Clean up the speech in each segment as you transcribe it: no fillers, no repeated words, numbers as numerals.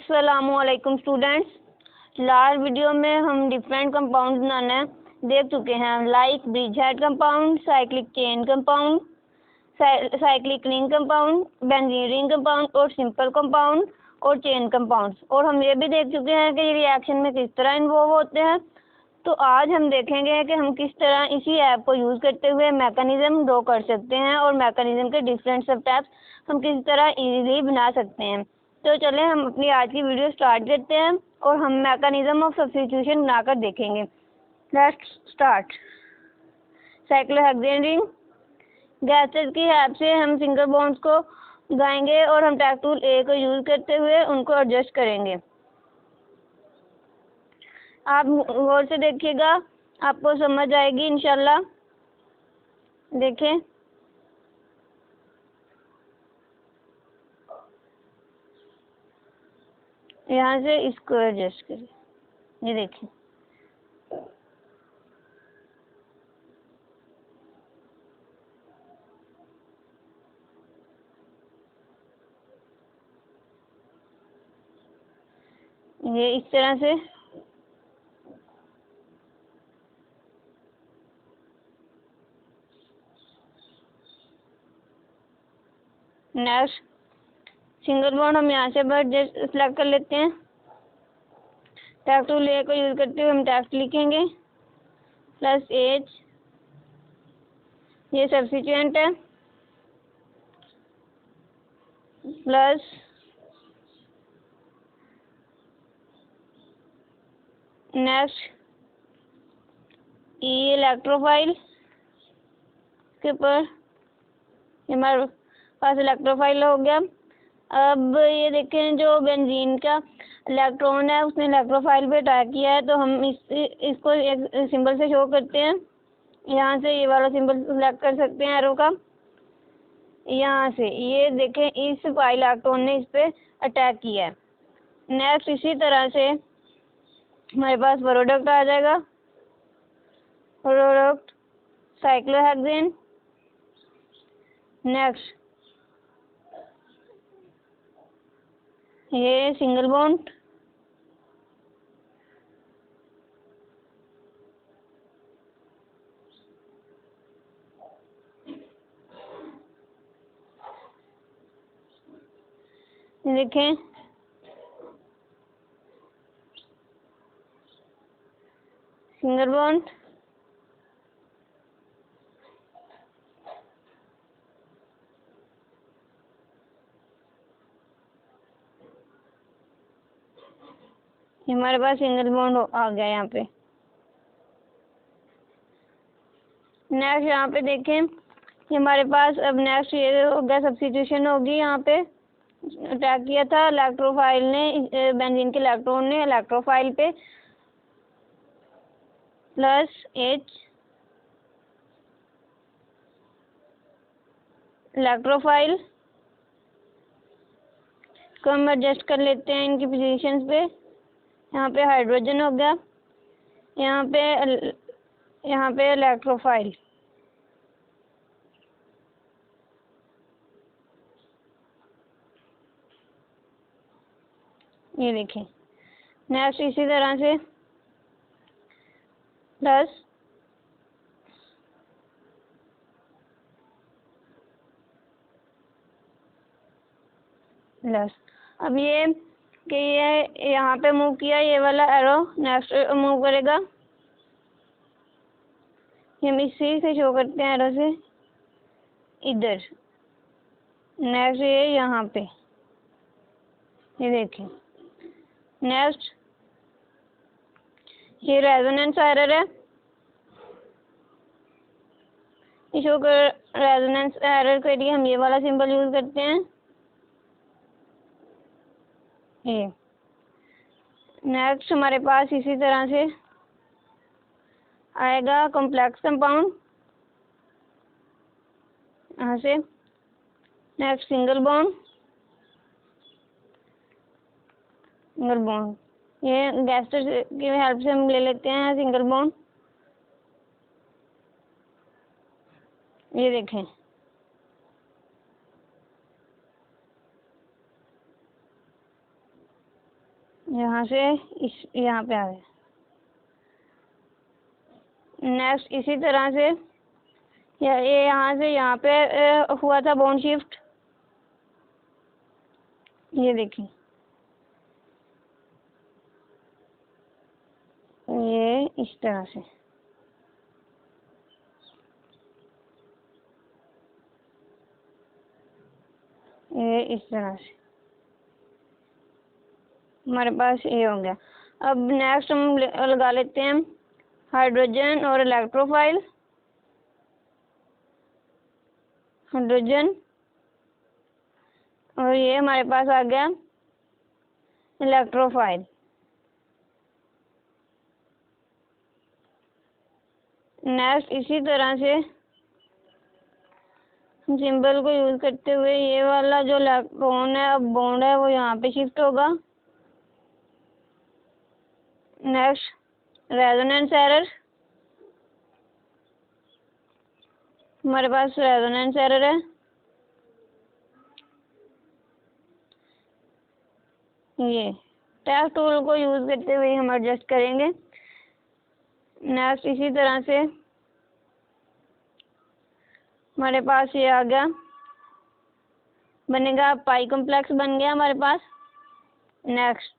अस्सलामुअलैकुम students. Last video में हम डिफरेंट कंपाउंड बनाना देख चुके हैं, like bridge head compound, cyclic chain compound, cyclic ring compound, benzene ring compound और सिंपल कंपाउंड और चेन कंपाउंड्स। और हम ये भी देख चुके हैं कि रिएक्शन में किस तरह इन्वॉल्व होते हैं। तो आज हम देखेंगे कि हम किस तरह इसी ऐप को यूज़ करते हुए मैकेनिज्म ड्रॉ कर सकते हैं और मैकेनिज्म के डिफरेंट सब टाइप्स हम किस तरह इजीली बना सकते हैं। तो चलें हम अपनी आज की वीडियो स्टार्ट करते हैं और हम मैकेनिज्म ऑफ सब्स्टिट्यूशन बनाकर देखेंगे। Let's start. Cyclohexane ring, gases की हेल्प से हम सिंगल बॉन्ड्स को गाएंगे और हम टैग टूल ए को यूज़ करते हुए उनको एडजस्ट करेंगे। आप गौर से देखिएगा, आपको समझ आएगी इंशाल्लाह। देखें, यहाँ से इसको एडजस्ट करें, ये देखें। ये इस तरह से नेक्स्ट सिंगल बॉन्ड हम यहाँ से बस सेलेक्ट कर लेते हैं। टैग टूल ए को यूज़ करते हुए हम टेक्स्ट लिखेंगे +H, ये सब्स्टिट्यूएंट है, प्लस नेक्स्ट ई इलेक्ट्रोफाइल के ऊपर हमारे पास इलेक्ट्रोफाइल हो गया। अब ये देखें, जो बेंजीन का इलेक्ट्रॉन है उसने इलेक्ट्रोफाइल पे अटैक किया है, तो हम इसको एक सिंबल से शो करते हैं। यहाँ से ये वाला सिंबल सेलेक्ट कर सकते हैं एरो का। यहाँ से ये देखें, इस इलेक्ट्रॉन ने इस पे अटैक किया है। नेक्स्ट इसी तरह से हमारे पास प्रोडक्ट आ जाएगा, प्रोडक्ट साइक्लोहेक्सेन। नेक्स्ट ये सिंगल बॉन्ड, देखें सिंगल बॉन्ड, हमारे पास सिंगल बॉन्ड आ गया यहाँ पे। नेक्स्ट यहाँ पे देखें, ये हमारे पास अब नेक्स्ट ये हो गया, सब्स्टिट्यूशन होगी। यहाँ पे अटैक किया था इलेक्ट्रोफाइल ने, बेंजीन के इलेक्ट्रॉन ने इलेक्ट्रोफाइल पे, +H इलेक्ट्रोफाइल को हम एडजस्ट कर लेते हैं इनकी पोजीशंस पे। यहाँ पे हाइड्रोजन हो गया, यहाँ पे इलेक्ट्रोफाइल। ये देखें। नेक्स्ट इसी तरह से प्लस अब ये कि ये यहाँ पे मूव किया, ये वाला एरो नेक्स्ट मूव करेगा। हम इसी से शो करते हैं एरो से इधर। नेक्स्ट ये यहाँ पे, ये देखें। नेक्स्ट ये रेजोनेंस एरर है, शो कर रेजोनेंस एरर के लिए हम ये वाला सिंबल यूज करते हैं। ये नेक्स्ट हमारे पास इसी तरह से आएगा कॉम्प्लेक्स कंपाउंड, यहाँ से नेक्स्ट सिंगल बॉन्ड, ये गैस की हेल्प से हम ले लेते हैं सिंगल बॉन्ड। ये देखें, यहाँ से यहाँ पे आ गए। नेक्स्ट इसी तरह से ये यहाँ से यहाँ पे हुआ था बॉन्ड शिफ्ट, ये देखिए ये इस तरह से, ये इस तरह से हमारे पास ये हो गया। अब नेक्स्ट हम लगा लेते हैं हाइड्रोजन और इलेक्ट्रोफाइल। हाइड्रोजन और ये हमारे पास आ गया इलेक्ट्रोफाइल। नेक्स्ट इसी तरह से सिंबल को यूज करते हुए ये वाला जो इलेक्ट्रॉन है अब बॉन्ड है वो यहाँ पे शिफ्ट होगा। नेक्स्ट रेजोनेंस एरर, हमारे पास रेजोनेंस एरर है, ये टेस्ट टूल को यूज करते हुए हम एडजस्ट करेंगे। नेक्स्ट इसी तरह से हमारे पास ये आ गया, बनेगा पाई कॉम्प्लेक्स बन गया हमारे पास। Next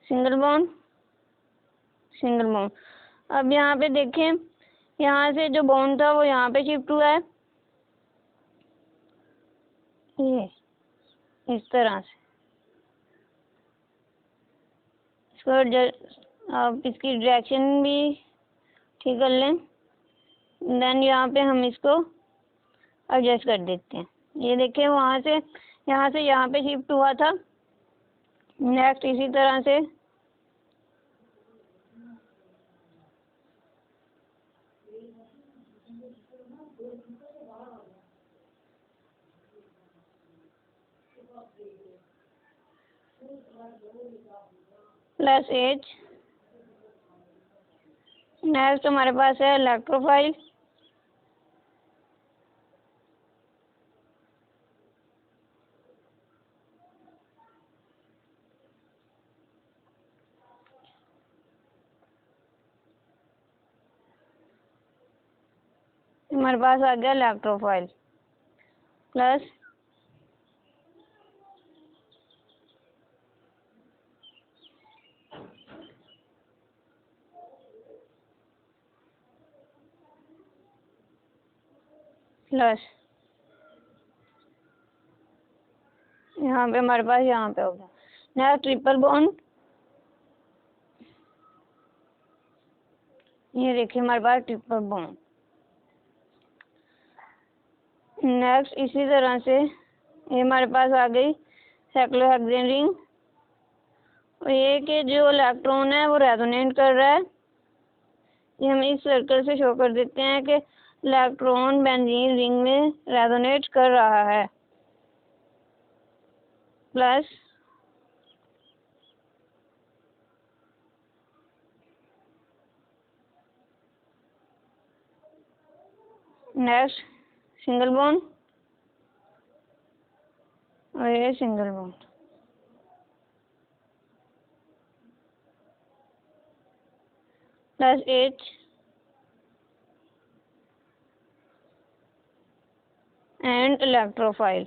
single bond, single bond. अब यहाँ पे देखें, यहाँ से जो बॉन्ड था वो यहाँ पे शिफ्ट हुआ है, ये इस तरह से। इसको आप इसकी डायरेक्शन भी ठीक कर लें, देन यहाँ पे हम इसको एडजस्ट कर देते हैं। ये देखें वहाँ से यहाँ पे शिफ्ट हुआ था। नेक्स्ट इसी तरह से +H। नेक्स्ट हमारे पास है इलेक्ट्रोफाइल, हमारे पास आ गया इलेक्ट्रोफाइल प्लस यहाँ पे हमारे पास यहाँ पे हो गया। नेक्स्ट ट्रिपल बॉन्ड, ये देखिए हमारे पास ट्रिपल बॉन्ड। नेक्स्ट इसी तरह से ये हमारे पास आ गई साइक्लोहेक्सेन रिंग, और ये कि जो इलेक्ट्रॉन है वो रेजोनेट कर रहा है। ये हम इस सर्कल से शो कर देते हैं कि इलेक्ट्रॉन बेंजीन रिंग में रेजोनेट कर रहा है। प्लस नेक्स्ट सिंगल बॉन्ड, और ये single bond. +H and electrophile.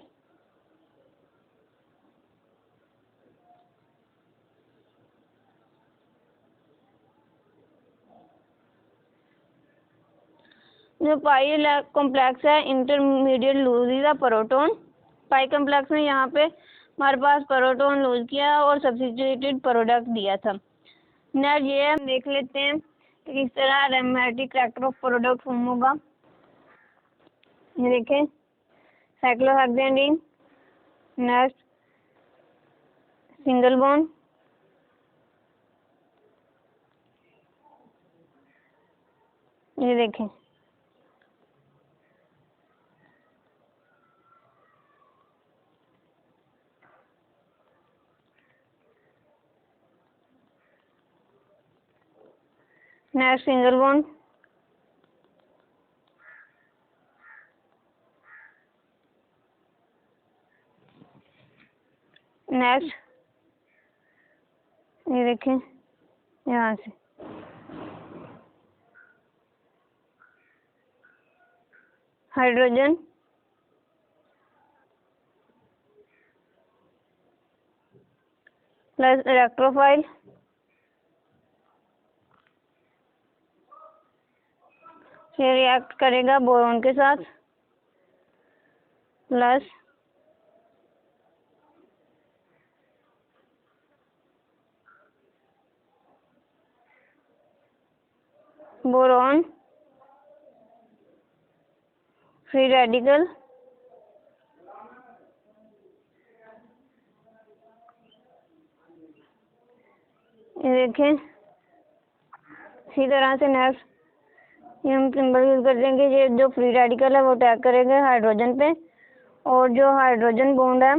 जो पाई कॉम्प्लेक्स है intermediate loses a proton. Pi complex में यहाँ पे हमारे पास प्रोटॉन लूज किया और सब्स्टिट्यूटेड प्रोडक्ट दिया था। नेक्स्ट ये हम देख लेते हैं कि किस तरह aromatic character of product form होगा। ये देखें cyclohexane ring, next single bond, ये देखें नेक्स्ट सिंगल बॉन्ड, नेक्स्ट ये देखें यहाँ से हाइड्रोजन प्लस इलेक्ट्रोफाइल ये रिएक्ट करेगा बोरॉन के साथ प्लस बोरॉन फ्री रेडिकल ये देखें इसी तरह से नेक्स्ट ये हम सिंबल यूज कर देंगे। ये जो फ्री रेडिकल है वो अटैक करेगा हाइड्रोजन पे और जो हाइड्रोजन बॉन्ड है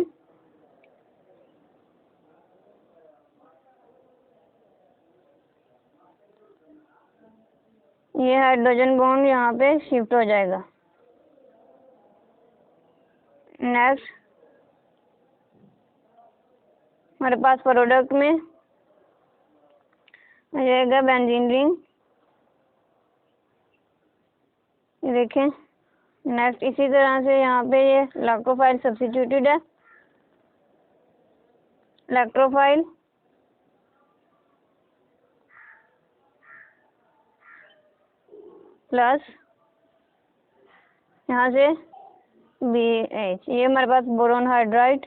ये हाइड्रोजन बॉन्ड यहाँ पे शिफ्ट हो जाएगा। नेक्स्ट हमारे पास प्रोडक्ट में आ जाएगा बेंजीन रिंग ये देखें। नेक्स्ट इसी तरह से यहाँ पे ये इलेक्ट्रोफाइल सब्स्टिट्यूटेड है इलेक्ट्रोफाइल प्लस यहाँ से BH ये हमारे पास बोरोन हाइड्राइड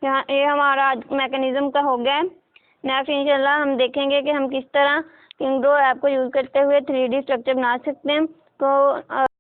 यहाँ ये हमारा आज मैकेनिज्म का हो गया है। नेक्स्ट इंशाल्लाह हम देखेंगे कि हम किस तरह चेमड्रॉ ऐप को यूज़ करते हुए 3D स्ट्रक्चर बना सकते हैं। तो